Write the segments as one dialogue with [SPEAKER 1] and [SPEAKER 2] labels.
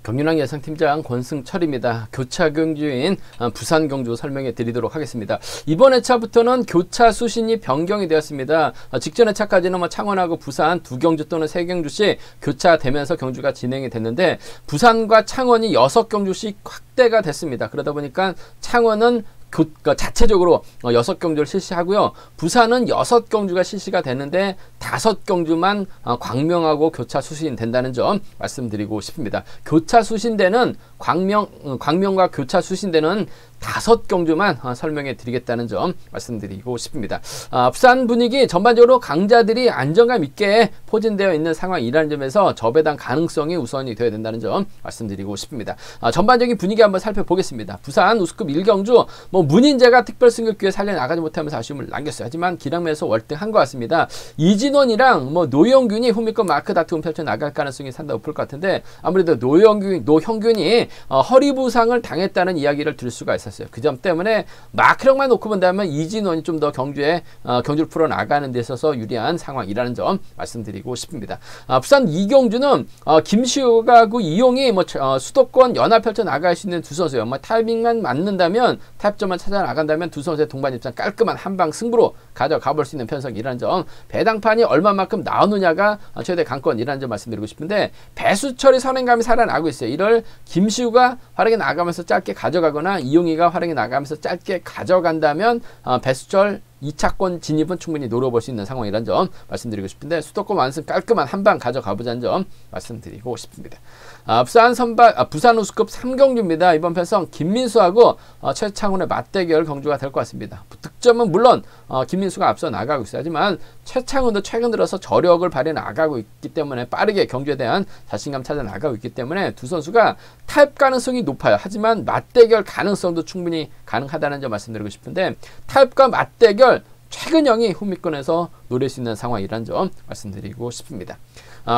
[SPEAKER 1] 경륜왕 예상팀장 권승철입니다. 교차 경주인 부산 경주 설명해 드리도록 하겠습니다. 이번 회차부터는 교차 수신이 변경이 되었습니다. 직전 회차까지는 창원하고 부산 두 경주 또는 세 경주씩 교차되면서 경주가 진행이 됐는데 부산과 창원이 6경주씩 확대가 됐습니다. 그러다 보니까 창원은 자체적으로 6경주를 실시하고요. 부산은 6경주가 실시가 되는데 5경주만 광명하고 교차 수신된다는 점 말씀드리고 싶습니다. 교차 수신되는 광명과 교차 수신되는 5경주만 설명해 드리겠다는 점 말씀드리고 싶습니다. 부산 분위기 전반적으로 강자들이 안정감 있게 포진되어 있는 상황이라는 점에서 저배당 가능성이 우선이 되어야 된다는 점 말씀드리고 싶습니다. 전반적인 분위기 한번 살펴보겠습니다. 부산 우수급 1경주 문인재가 특별 승격기에 살려나가지 못하면서 아쉬움을 남겼어요. 하지만 기량매에서 월등한 것 같습니다. 이진원이랑 노영균이 후미권 마크 다툼 펼쳐나갈 가능성이 상당히 높을 것 같은데 아무래도 노형균이 허리 부상을 당했다는 이야기를 들을 수가 있어요. 그 점 때문에 마크력만 놓고 본다면 이진원이 좀 더 경주를 풀어나가는 데 있어서 유리한 상황이라는 점 말씀드리고 싶습니다. 부산 2경주는 김시우하고 이용이 수도권 연합 펼쳐 나갈 수 있는 두 선수예요. 타이밍만 맞는다면 타협점만 찾아 나간다면 두 선수의 동반 입장 깔끔한 한방 승부로 가져가 볼 수 있는 편성이라는 점, 배당판이 얼마만큼 나오느냐가 최대 관건이라는 점 말씀드리고 싶은데 배수철이 선행감이 살아나고 있어요. 이를 김시우가 활약에 나가면서 짧게 가져가거나 이용이가 활약에 나가면서 짧게 가져간다면 배수철 2차권 진입은 충분히 노려볼 수 있는 상황이라는 점 말씀드리고 싶은데 수도권 완승 깔끔한 한방 가져가보자는 점 말씀드리고 싶습니다. 부산 우수급 3경주입니다. 이번 편성 김민수하고 최창훈의 맞대결 경주가 될 것 같습니다. 득점은 물론 김민수가 앞서 나가고 있어요. 하지만 최창훈도 최근 들어서 저력을 발휘해 나가고 있기 때문에 빠르게 경주에 대한 자신감 찾아 나가고 있기 때문에 두 선수가 타협 가능성이 높아요. 하지만 맞대결 가능성도 충분히 가능하다는 점 말씀드리고 싶은데 타협과 맞대결 최근형이 후미권에서 노릴 수 있는 상황이라는 점 말씀드리고 싶습니다.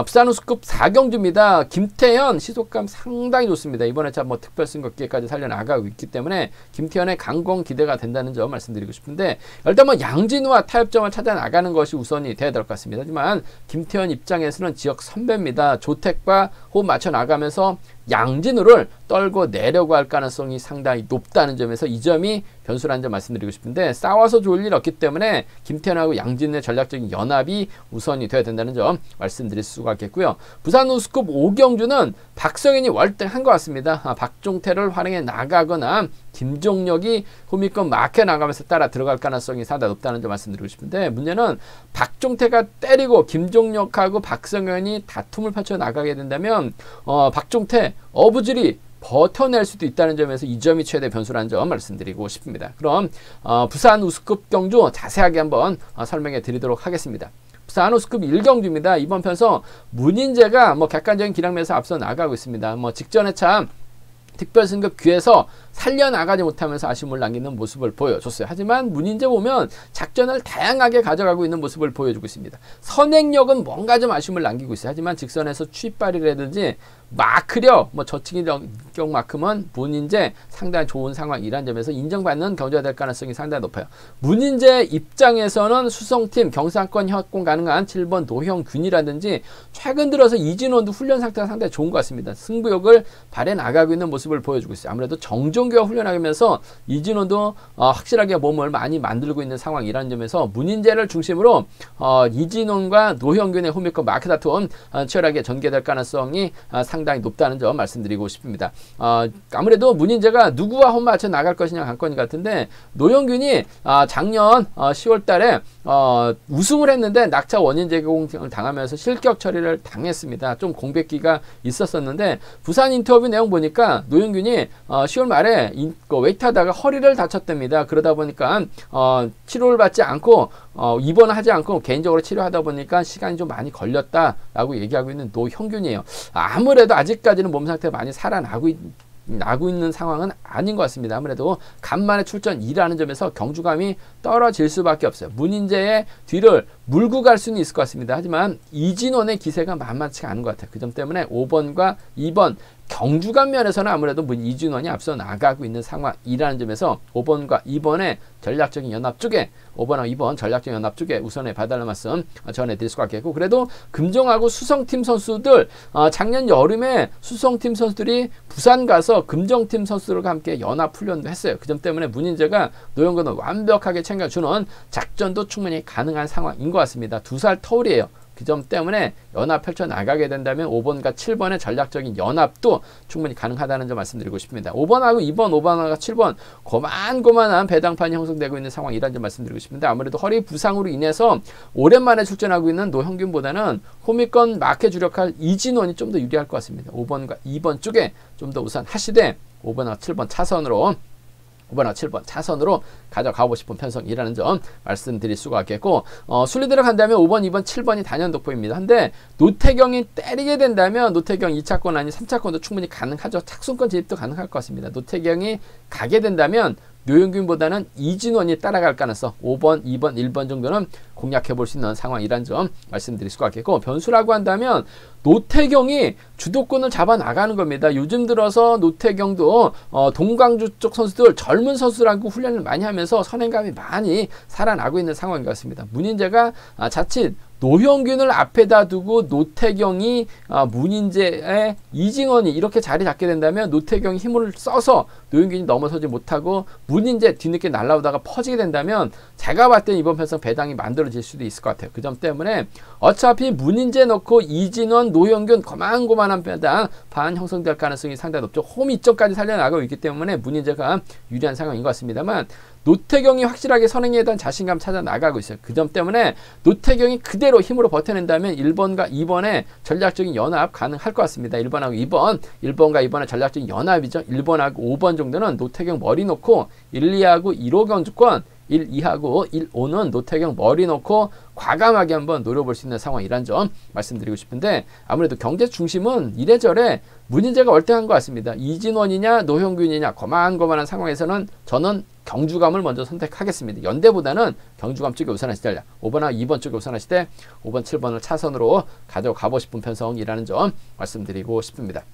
[SPEAKER 1] 부산 우수급 4경주입니다. 김태현 시속감 상당히 좋습니다. 이번에 특별 승격기까지 살려나가고 있기 때문에 김태현의 강공 기대가 된다는 점 말씀드리고 싶은데 일단 양진우와 타협점을 찾아 나가는 것이 우선이 돼야 될 것 같습니다. 하지만 김태현 입장에서는 지역 선배입니다. 조택과 호흡 맞춰 나가면서 양진우를 떨고 내려고 할 가능성이 상당히 높다는 점에서 이 점이 변수라는 점 말씀드리고 싶은데 싸워서 좋을 일 없기 때문에 김태현하고 양진우의 전략적인 연합이 우선이 되어야 된다는 점 말씀드릴 수가 있겠고요. 부산 우수급 5경주는 박성현이 월등한 것 같습니다. 박종태를 활용해 나가거나 김종력이 후미권 마크에 나가면서 따라 들어갈 가능성이 상당히 높다는 점 말씀드리고 싶은데 문제는 박종태가 때리고 김종력하고 박성현이 다툼을 펼쳐 나가게 된다면 박종태 어부질이 버텨낼 수도 있다는 점에서 이 점이 최대 변수라는 점 말씀드리고 싶습니다. 그럼 부산 우수급 경주 자세하게 한번 설명해 드리도록 하겠습니다. 부산 우수급 1경주입니다. 이번 편성 문인재가 객관적인 기량면에서 앞서 나가고 있습니다. 직전에 참 특별 승급 귀에서 살려나가지 못하면서 아쉬움을 남기는 모습을 보여줬어요. 하지만 문인재 보면 작전을 다양하게 가져가고 있는 모습을 보여주고 있습니다. 선행력은 뭔가 좀 아쉬움을 남기고 있어요. 하지만 직선에서 취발이라든지 마크력, 저치기력만큼은 문인재 상당히 좋은 상황이라는 점에서 인정받는 경주가 될 가능성이 상당히 높아요. 문인재 입장에서는 수성팀 경상권 협공 가능한 7번 노형균이라든지 최근 들어서 이진원도 훈련 상태가 상당히 좋은 것 같습니다. 승부욕을 발해 나가고 있는 모습을 보여주고 있어요. 아무래도 정종규가 훈련하면서 이진원도 확실하게 몸을 많이 만들고 있는 상황이라는 점에서 문인재를 중심으로 이진원과 노형균의 후미권 마크 다툼 치열하게 전개될 가능성이 상당히 높다는 점 말씀드리고 싶습니다. 아무래도 문인재가 누구와 홈 맞춰 나갈 것이냐 관건이 같은데 노영균이 작년 10월 달에 우승을 했는데 낙차 원인 제공을 당하면서 실격 처리를 당했습니다. 좀 공백기가 있었었는데 부산 인터뷰 내용 보니까 노영균이 10월 말에 웨이트하다가 허리를 다쳤답니다. 그러다 보니까 치료를 받지 않고 입원하지 않고 개인적으로 치료하다 보니까 시간이 좀 많이 걸렸다라고 얘기하고 있는 노형균이에요. 아무래도 아직까지는 몸 상태가 많이 살아나고 있는 상황은 아닌 것 같습니다. 아무래도 간만에 출전이라는 점에서 경주감이 떨어질 수밖에 없어요. 문인재의 뒤를 물고 갈 수는 있을 것 같습니다. 하지만 이진원의 기세가 만만치가 않은 것 같아요. 그 점 때문에 5번과 2번 경주감 면에서는 아무래도 이진원이 앞서 나가고 있는 상황이라는 점에서 5번과 2번의 전략적인 연합 쪽에 5번하고 2번 전략적인 연합 쪽에 우선에 봐달라는 말씀 전해드릴 수가 있겠고, 그래도 금정하고 수성팀 선수들 작년 여름에 수성팀 선수들이 부산 가서 금정팀 선수들과 함께 연합 훈련도 했어요. 그 점 때문에 문인재가 노영근을 완벽하게 챙겨주는 작전도 충분히 가능한 상황인 것 같습니다. 2살 터울이에요. 그 점 때문에 연합 펼쳐 나가게 된다면 5번과 7번의 전략적인 연합도 충분히 가능하다는 점 말씀드리고 싶습니다. 5번하고 2번, 5번하고 7번 고만고만한 배당판이 형성되고 있는 상황이라는 점 말씀드리고 싶습니다. 아무래도 허리 부상으로 인해서 오랜만에 출전하고 있는 노형균보다는 홈위권 마크에 주력할 이진원이 좀 더 유리할 것 같습니다. 5번과 2번 쪽에 좀 더 우선 하시되 5번하고 7번 차선으로 5번하고 7번 차선으로 가져가고 싶은 편성이라는 점 말씀드릴 수가 있겠고, 순리대로 간다면 5번, 2번, 7번이 단연독보입니다. 한데 노태경이 때리게 된다면 노태경 2차권 아니 3차권도 충분히 가능하죠. 착순권 진입도 가능할 것 같습니다. 노태경이 가게 된다면 노영균보다는 이진원이 따라갈 가능성 5번, 2번, 1번 정도는 공략해 볼 수 있는 상황이란 점 말씀드릴 수가 있겠고, 변수라고 한다면 노태경이 주도권을 잡아 나가는 겁니다. 요즘 들어서 노태경도 동광주 쪽 선수들 젊은 선수라고 훈련을 많이 하면서 선행감이 많이 살아나고 있는 상황인 것 같습니다. 문인재가 자칫 노형균을 앞에다 두고 노태경이 문인재의 이징원이 이렇게 자리 잡게 된다면 노태경이 힘을 써서 노형균이 넘어서지 못하고 문인재 뒤늦게 날아오다가 퍼지게 된다면 제가 봤을 때 이번 편성 배당이 만들어질 수도 있을 것 같아요. 그 점 때문에 어차피 문인재 넣고 이진원, 노형균 고만고만한 배당 반 형성될 가능성이 상당히 높죠. 홈 이점까지 살려나가고 있기 때문에 문인재가 유리한 상황인 것 같습니다만 노태경이 확실하게 선행에 대한 자신감 찾아 나가고 있어요. 그 점 때문에 노태경이 그대로 힘으로 버텨낸다면 1번과 2번의 전략적인 연합 가능할 것 같습니다. 1번하고 2번, 1번과 2번의 전략적인 연합이죠. 1번하고 5번 정도는 노태경 머리 놓고 1, 2하고 1호 경주권 1, 2하고 1, 5는 노태경 머리 놓고 과감하게 한번 노려볼 수 있는 상황이란 점 말씀드리고 싶은데, 아무래도 경제 중심은 이래저래 문인재가 월등한 것 같습니다. 이진원이냐 노형균이냐 고만고만한 상황에서는 저는 경주감을 먼저 선택하겠습니다. 연대보다는 경주감 쪽에 우선하시되 5번하고 2번 쪽에 우선하시되 5번, 7번을 차선으로 가져가고 싶은 편성이라는 점 말씀드리고 싶습니다.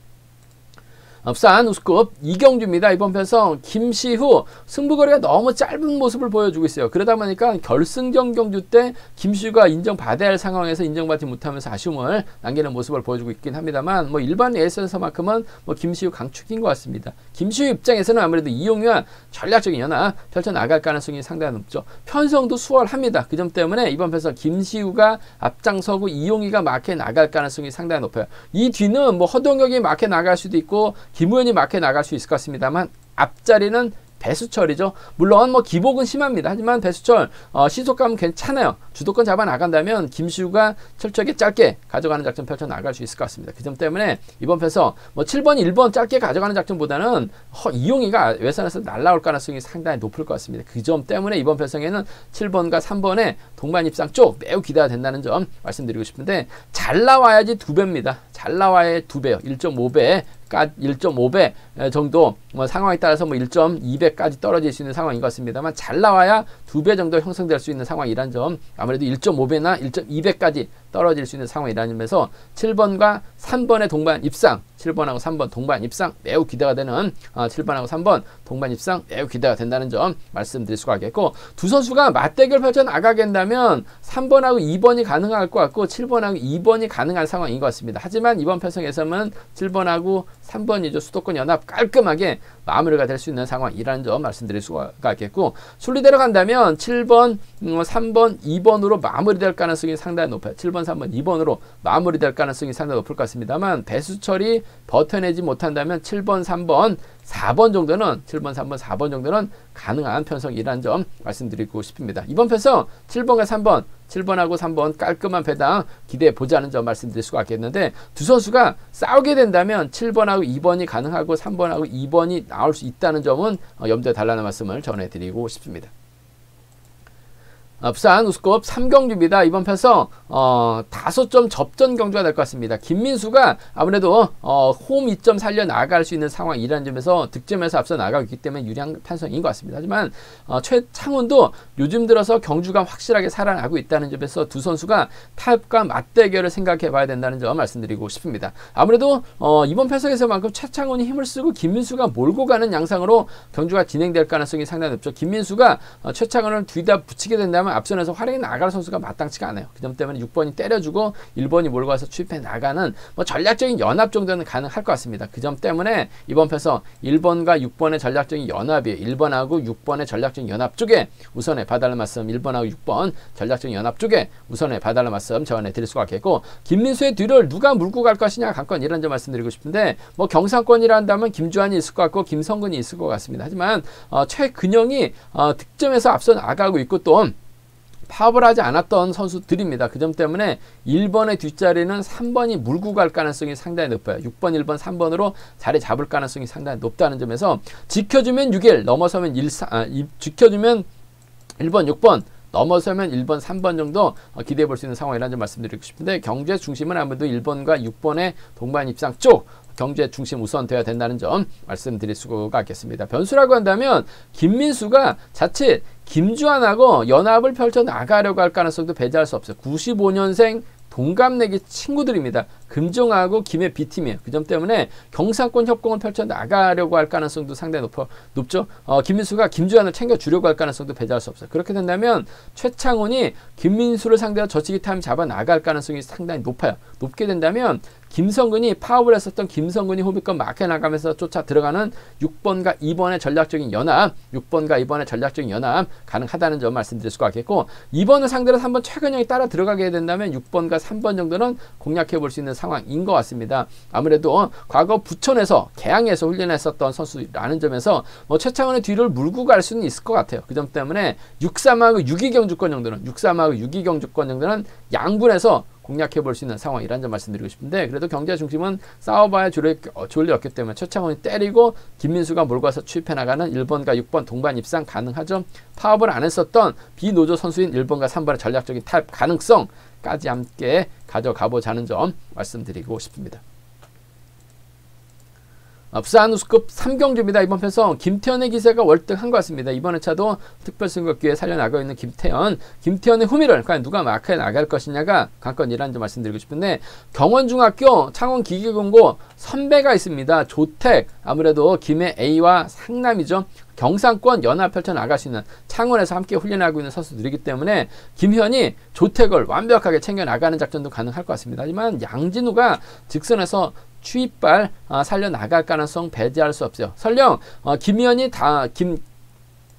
[SPEAKER 1] 부산 우승급 이경주입니다. 이번 편성 김시후 승부거리가 너무 짧은 모습을 보여주고 있어요. 그러다 보니까 결승전 경주 때 김시후가 인정받아야 할 상황에서 인정받지 못하면서 아쉬움을 남기는 모습을 보여주고 있긴 합니다만 일반 레이스에서만큼은 김시후 강축인 것 같습니다. 김시후 입장에서는 아무래도 이용유와 전략적인 연합 펼쳐나갈 가능성이 상당히 높죠. 편성도 수월합니다. 그 점 때문에 이번 편성 김시후가 앞장서고 이용희가 마크에 나갈 가능성이 상당히 높아요. 이 뒤는 허동혁이 마크에 나갈 수도 있고 김우현이 마크에 나갈 수 있을 것 같습니다만 앞자리는 배수철이죠. 물론 기복은 심합니다. 하지만 배수철 시속감은 괜찮아요. 주도권 잡아 나간다면 김시우가 철저하게 짧게 가져가는 작전 펼쳐 나갈 수 있을 것 같습니다. 그 점 때문에 이번 편서 7번, 1번 짧게 가져가는 작전보다는 이용희가 외선에서 날라올 가능성이 상당히 높을 것 같습니다. 그 점 때문에 이번 편성에는 7번과 3번의 동반 입상 쪽 매우 기대가 된다는 점 말씀드리고 싶은데, 잘 나와야지 2배입니다. 잘 나와야 2배요. 1.5배 1.5배 정도 상황에 따라서 1.2배까지 떨어질 수 있는 상황인 것 같습니다만 잘 나와야 2배 정도 형성될 수 있는 상황이란 점, 아무래도 1.5배나 1.2배까지 떨어질 수 있는 상황이라는 점에서 7번과 3번의 동반 입상, 7번하고 3번 동반 입상 매우 기대가 되는 7번하고 3번 동반 입상 매우 기대가 된다는 점 말씀드릴 수가 있겠고, 두 선수가 맞대결 펼쳐 나가게 된다면 3번하고 2번이 가능할 것 같고 7번하고 2번이 가능한 상황인 것 같습니다. 하지만 이번 편성에서는 7번하고 3번이죠. 수도권 연합 깔끔하게 마무리가 될 수 있는 상황이라는 점 말씀드릴 수가 있겠고, 순리대로 간다면 7번, 3번, 2번으로 마무리될 가능성이 상당히 높아요. 7번, 3번, 2번으로 마무리될 가능성이 상당히 높을 것 같습니다만 배수철이 버텨내지 못한다면 7번, 3번, 4번 정도는 7번, 3번, 4번 정도는 가능한 편성이라는 점 말씀드리고 싶습니다. 이번 편성 7번과 3번, 7번하고 3번 깔끔한 배당 기대해 보자는 점 말씀드릴 수가 있겠는데, 두 선수가 싸우게 된다면 7번하고 2번이 가능하고 3번하고 2번이 나올 수 있다는 점은 염두에 달라는 말씀을 전해드리고 싶습니다. 부산 우스컵 3경주입니다. 이번 편성 5점 접전 경주가 될 것 같습니다. 김민수가 아무래도 홈 2점 살려 나갈 수 있는 상황이라는 점에서 득점에서 앞서 나가고 있기 때문에 유리한 편성인 것 같습니다. 하지만 최창훈도 요즘 들어서 경주가 확실하게 살아나고 있다는 점에서 두 선수가 타협과 맞대결을 생각해 봐야 된다는 점 말씀드리고 싶습니다. 아무래도 이번 편성에서만큼 최창훈이 힘을 쓰고 김민수가 몰고 가는 양상으로 경주가 진행될 가능성이 상당히 높죠. 김민수가 최창훈을 뒤다 붙이게 된다면 앞선에서 활약이 나갈 선수가 마땅치가 않아요. 그 점 때문에 6번이 때려주고 1번이 몰고 와서 추입해 나가는 전략적인 연합 정도는 가능할 것 같습니다. 그 점 때문에 이번 편성 1번과 6번의 전략적인 연합이 1번하고 6번의 전략적인 연합 쪽에 우선에 봐달라는 말씀, 1번하고 6번 전략적인 연합 쪽에 우선에 봐달라는 말씀 전해드릴 수가 있겠고, 김민수의 뒤를 누가 물고 갈 것이냐 관건 이런 점 말씀드리고 싶은데, 경상권이라 한다면 김주환이 있을 것 같고 김성근이 있을 것 같습니다. 하지만 최근영이 득점에서 앞서 나가고 있고 또 파업을 하지 않았던 선수들입니다. 그 점 때문에 1번의 뒷자리는 3번이 물고 갈 가능성이 상당히 높아요. 6번, 1번, 3번으로 자리 잡을 가능성이 상당히 높다는 점에서 지켜주면 6일, 넘어서면 지켜주면 1번, 6번, 넘어서면 1번, 3번 정도 기대해 볼 수 있는 상황이라는 점 말씀드리고 싶은데, 경주의 중심은 아무래도 1번과 6번의 동반 입상 쪽 경주의 중심 우선 되어야 된다는 점 말씀드릴 수가 있겠습니다. 변수라고 한다면 김민수가 자칫 김주환하고 연합을 펼쳐 나가려고 할 가능성도 배제할 수 없어요. 95년생 동갑내기 친구들입니다. 금정하고 김의 B팀이에요. 그 점 때문에 경상권 협공을 펼쳐 나가려고 할 가능성도 상당히 높죠. 김민수가 김주환을 챙겨주려고 할 가능성도 배제할 수 없어요. 그렇게 된다면 최창훈이 김민수를 상대로 저치기 타임 잡아 나갈 가능성이 상당히 높아요. 높게 된다면 김성근이 파업을 했었던 김성근이 호비권 막혀 나가면서 쫓아 들어가는 6번과 2번의 전략적인 연합, 6번과 2번의 전략적인 연합 가능하다는 점 말씀드릴 수가 있겠고, 2번을 상대로 3번 최근영이 따라 들어가게 된다면 6번과 3번 정도는 공략해 볼 수 있는 상황인 것 같습니다. 아무래도 과거 부천에서 계양에서 훈련했었던 선수라는 점에서 최창훈의 뒤를 물고 갈 수는 있을 것 같아요. 그 점 때문에 6-3하고 6-2경주권 정도는 6-3하고 6-2경주권 정도는 양분해서 공략해 볼 수 있는 상황이라는 점 말씀드리고 싶은데, 그래도 경제 중심은 싸워봐야 졸리 없기 때문에 최창훈이 때리고 김민수가 몰고 와서 추입해 나가는 1번과 6번 동반 입상 가능하죠. 파업을 안 했었던 비노조 선수인 1번과 3번의 전략적인 타협 가능성까지 함께 가져가 보자는 점 말씀드리고 싶습니다. 부산 우스컵 3경주입니다. 이번 편성 김태현의 기세가 월등한 것 같습니다. 이번 회차도 특별승급기에 살려나가고 있는 김태현의 후미를 과연 누가 마크해 나갈 것이냐가 관건이라는 점 말씀드리고 싶은데, 경원중학교 창원기계공고 선배가 있습니다. 조택, 아무래도 김해 A와 상남이죠. 경상권 연합 펼쳐 나갈 수 있는 창원에서 함께 훈련하고 있는 선수들이기 때문에 김현이 조택을 완벽하게 챙겨 나가는 작전도 가능할 것 같습니다. 하지만 양진우가 직선에서 추입발 살려나갈 가능성 배제할 수 없어요. 설령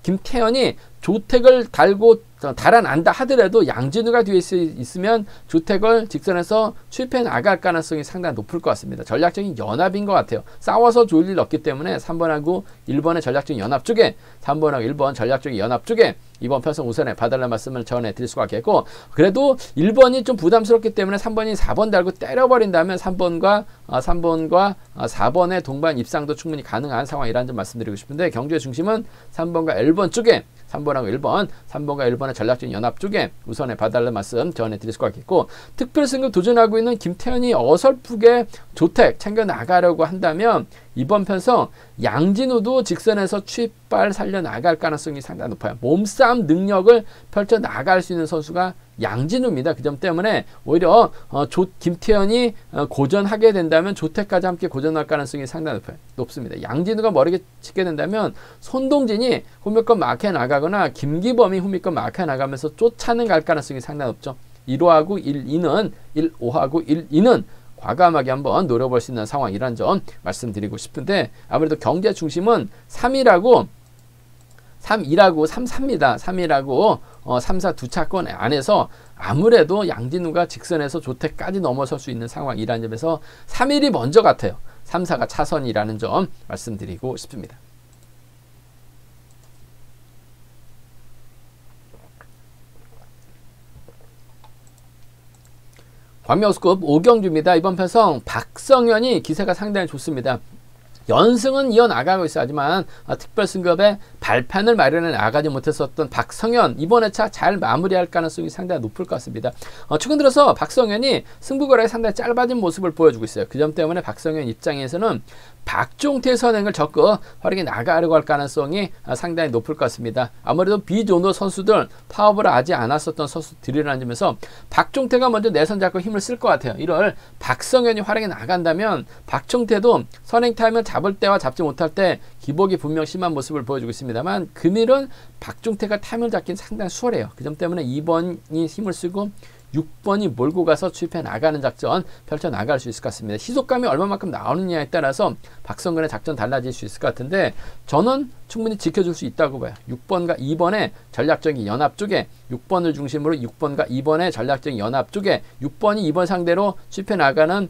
[SPEAKER 1] 김태현이 조택을 달아난다 하더라도 양진우가 뒤에 있으면 조택을 직선에서 추입해 나갈 가능성이 상당히 높을 것 같습니다. 전략적인 연합인 것 같아요. 싸워서 좋을 일 없기 때문에 3번하고 1번의 전략적인 연합 쪽에, 3번하고 1번 전략적인 연합 쪽에 이번 편성 우선에 봐달라는 말씀을 전해드릴 수가 있겠고, 그래도 1번이 좀 부담스럽기 때문에 3번이 4번 달고 때려버린다면 3번과 4번의 동반 입상도 충분히 가능한 상황이라는 점 말씀드리고 싶은데, 경주의 중심은 3번과 1번 쪽에, 3번하고 1번, 3번과 1번의 전략적인 연합 쪽에 우선에 봐달라는 말씀 전해드릴 수가 있겠고, 특별승급 도전하고 있는 김태현이 어설프게 조택 챙겨 나가려고 한다면 이번 편성 양진우도 직선에서 추입발 살려나갈 가능성이 상당히 높아요. 몸싸움 능력을 펼쳐 나갈 수 있는 선수가 양진우입니다. 그 점 때문에 오히려 김태현이 고전하게 된다면 조택까지 함께 고전할 가능성이 상당히 높습니다. 양진우가 머리게 치게 된다면 손동진이 후미권 막혀 나가거나 김기범이 후미권 막혀 나가면서 쫓아는 갈 가능성이 상당히 높죠. 1호하고 1-2는 과감하게 한번 노려볼 수 있는 상황이란 점 말씀드리고 싶은데, 아무래도 경제 중심은 3-2라고 3-4입니다. 3-2라고 3-4 두 차권 안에서 아무래도 양진우가 직선에서 조택까지 넘어설 수 있는 상황이라는 점에서 3-1이 먼저 같아요. 3-4가 차선이라는 점 말씀드리고 싶습니다. 광명우스컵 5경주입니다. 이번 편성 박성현이 기세가 상당히 좋습니다. 연승은 이어나가고 있어. 하지만 특별승급에 발판을 마련해 나가지 못했었던 박성현 이번 회차 잘 마무리할 가능성이 상당히 높을 것 같습니다. 최근 들어서 박성현이 승부거래가 상당히 짧아진 모습을 보여주고 있어요. 그 점 때문에 박성현 입장에서는 박종태 선행을 적극 활용해 나가려고 할 가능성이 상당히 높을 것 같습니다. 아무래도 비조노 선수들 파업을 하지 않았었던 선수들이라는 점에서 박종태가 먼저 내선 잡고 힘을 쓸 것 같아요. 이럴 박성현이 활용해 나간다면 박종태도 선행 타임을 잡을 때와 잡지 못할 때 기복이 분명 심한 모습을 보여주고 있습니다만 금일은 박종태가 타임을 잡기는 상당히 수월해요. 그 점 때문에 2번이 힘을 쓰고 6번이 몰고 가서 추입해 나가는 작전 펼쳐 나갈 수 있을 것 같습니다. 희속감이 얼마만큼 나오느냐에 따라서 박성근의 작전 달라질 수 있을 것 같은데 저는 충분히 지켜줄 수 있다고 봐요. 6번과 2번의 전략적인 연합 쪽에 6번을 중심으로 6번과 2번의 전략적인 연합 쪽에 6번이 2번 상대로 추입해 나가는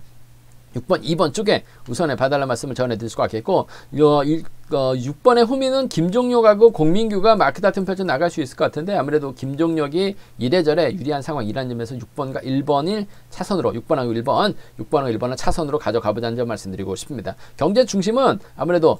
[SPEAKER 1] 6번, 2번 쪽에 우선에 봐달라는 말씀을 전해드릴 수가 있겠고 6번의 후미는 김종력하고 공민규가 마크 다툼 펼쳐 나갈 수 있을 것 같은데 아무래도 김종력이 이래저래 유리한 상황이라는 점에서 6번과 1번을 차선으로 6번하고 1번은 차선으로 가져가보자는 점 말씀드리고 싶습니다. 경제 중심은 아무래도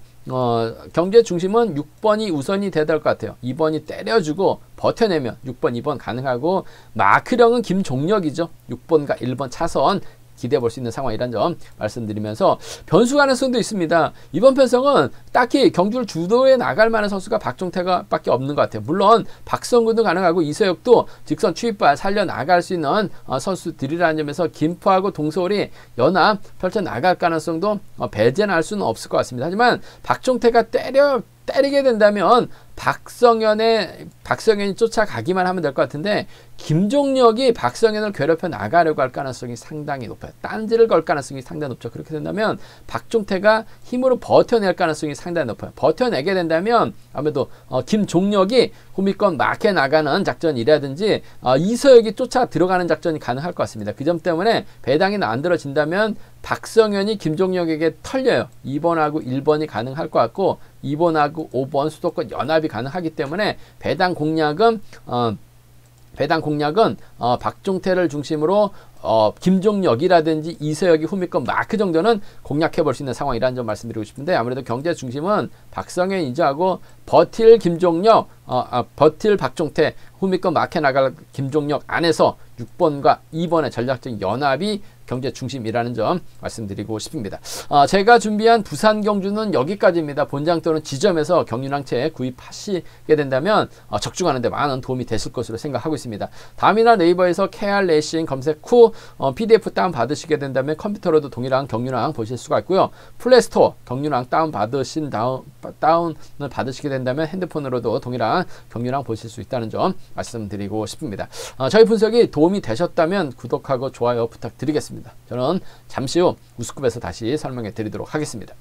[SPEAKER 1] 경제 중심은 6번이 우선이 돼야 될 것 같아요. 2번이 때려주고 버텨내면 6번, 2번 가능하고 마크령은 김종력이죠. 6번과 1번 차선 기대해 볼 수 있는 상황이란 점 말씀드리면서 변수 가능성도 있습니다. 이번 편성은 딱히 경주를 주도해 나갈 만한 선수가 박종태가 밖에 없는 것 같아요. 물론 박성근도 가능하고 이세혁도 직선 추입발 살려 나갈 수 있는 선수들이라는 점에서 김포하고 동서울이 연합 펼쳐 나갈 가능성도 배제는 할 수는 없을 것 같습니다. 하지만 박종태가 때리게 된다면 박성현이 쫓아가기만 하면 될 것 같은데 김종력이 박성현을 괴롭혀 나가려고 할 가능성이 상당히 높아요. 딴지를 걸 가능성이 상당히 높죠. 그렇게 된다면 박종태가 힘으로 버텨낼 가능성이 상당히 높아요. 버텨내게 된다면 아무래도 김종력이 후미권 막해 나가는 작전이라든지 이서혁이 쫓아 들어가는 작전이 가능할 것 같습니다. 그 점 때문에 배당이 만들어진다면 박성현이 김종력에게 털려요. 2번하고 1번이 가능할 것 같고 2번하고 5번 수도권 연합이 가능하기 때문에 배당 공략은 박종태를 중심으로 김종력이라든지 이세혁이 후미권 마크 정도는 공략해 볼 수 있는 상황이라는 점 말씀드리고 싶은데 아무래도 경제 중심은 박성현 인정하고 버틸 김종력, 버틸 박종태, 후미권 마크 나갈 김종력 안에서 6번과 2번의 전략적인 연합이 경제 중심이라는 점 말씀드리고 싶습니다. 제가 준비한 부산 경주는 여기까지입니다. 본장 또는 지점에서 경륜항체 구입하시게 된다면 적중하는 데 많은 도움이 되실 것으로 생각하고 있습니다. 다음이나 네이버에서 KR 레이싱 검색 후 PDF 다운 받으시게 된다면 컴퓨터로도 동일한 경륜항 보실 수가 있고요. 플레이스토어 경륜항 다운을 받으시게 된다면 핸드폰으로도 동일한 경륜항 보실 수 있다는 점 말씀드리고 싶습니다. 저희 분석이 도움이 되셨다면 구독하고 좋아요 부탁드리겠습니다. 저는 잠시 후 우스쿱에서 다시 설명해 드리도록 하겠습니다.